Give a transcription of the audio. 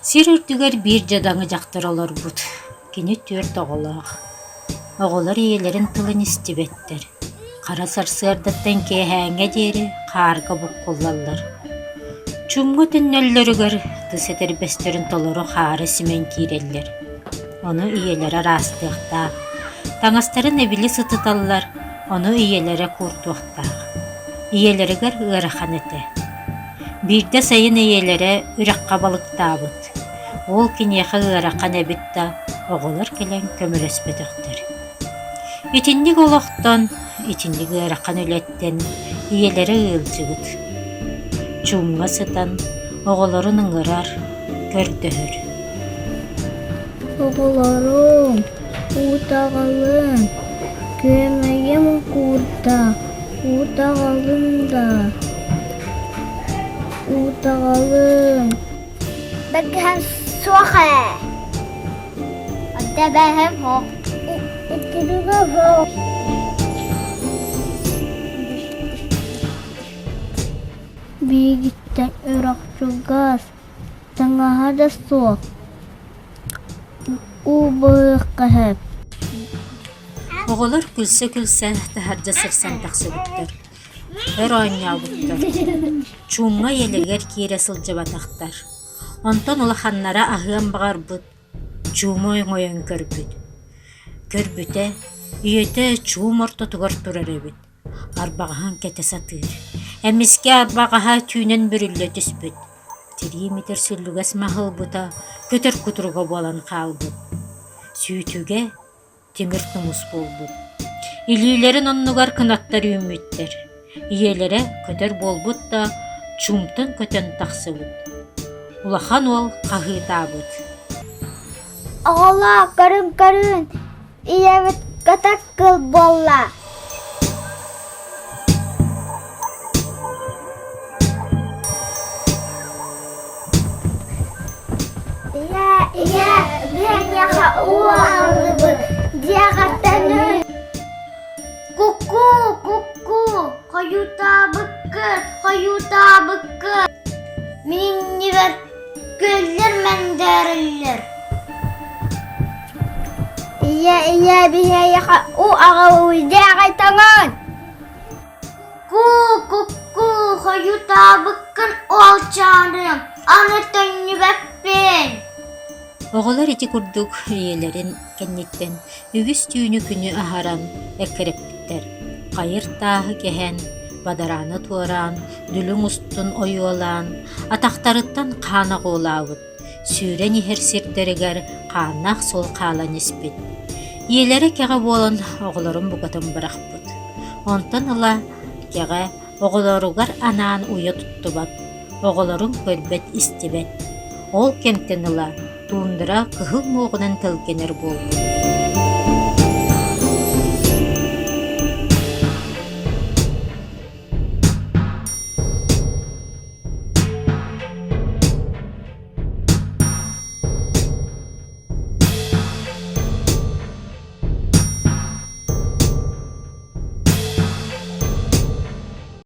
Сир үрдүгер бир жадаңы жактар олар бут. Кини төрт оголақ. Оголар иелерин тылын истибеттер. Кара сарсыардаттан кеһәңе дери каарга буккуллаллар. Чумга түннөллөрүгөр тысетер бестерин толору хаары симен киреллер. Оны иелері растыктаах. Таңастарын эбили сытыталлар, оны иелері куртуктаах. Иелеригер ыарахан эте. Бирде сайын иелері үракка балыктаабыт. Ол кинеха ыарахан эбитта оголар келен көмөрөспөтөктөр. Итинник олохтон, итинник ыарахан үлеттен иелері ыылжыгыт. Чумга сытан оголорун ыңырар, көрдөһөр. Оголорум, утагалым, көмөгем курта, утагалым да. Утагалым. Бәгәһәм суаха. Адда бәһәм хо. Иккидүгә хо. Бигиттен үракчугас. Таңаһа да суак. Убыҡҡаһып. Оголор күлсө таһаржа сырсан тахсыбыттар. Өр оонньаабыттар. Чуумга елегер киире сылдьабатахтар. Онтон улаханнара аһыан баҕарбыт. Чуума оҥойон көрбүт. Көрбүтэ, үйөтө чуум ортотугар турар эбит. Арбаҕаһан кете сатыыр. Эмиске арбаҕаһа түүнен бүрүллө түспүт. Тириимитер сүллүгэс маһылбыта, көтөр кутуруга буолан хаалбыт. Сүүтүгэ тимир тумус болбут. Илиилерин оннугар кынаттар үүмүттер. Иелере көтөр болбут да чумтан көтөн тахсыбыт. Улахан ол каһыытаабыт. Огола, көрүн. Иябыт катак кыл болла. Iya, biarnya kak uang dia katanya kuku kayuta beket minyibat gelir menderler. Iya biarnya kak uang dia katangan kuku kayuta beket ol canım anetanya bepin. Оголор ити курдук иелерин кенниттен үгүс түүнү күнү аһаран эккереппиттер. Кайыр тааһы кэһэн, бадараны туораан, дүлүң устун ойуолаан, атахтарыттан хаана гоолаабыт. Сүүрэн иһэр сирдеригер хааннаах сол хаалан испит. Иелери кэҕэ буолан оголорун бугатын барахпыт. Онтон ыла кэҕэ оголоругар анаан уйа туттубат. Оголорун көрбөт истибет. Ол кемтен ыла туындыра кыһыл муоҕунан тылкенер болбут.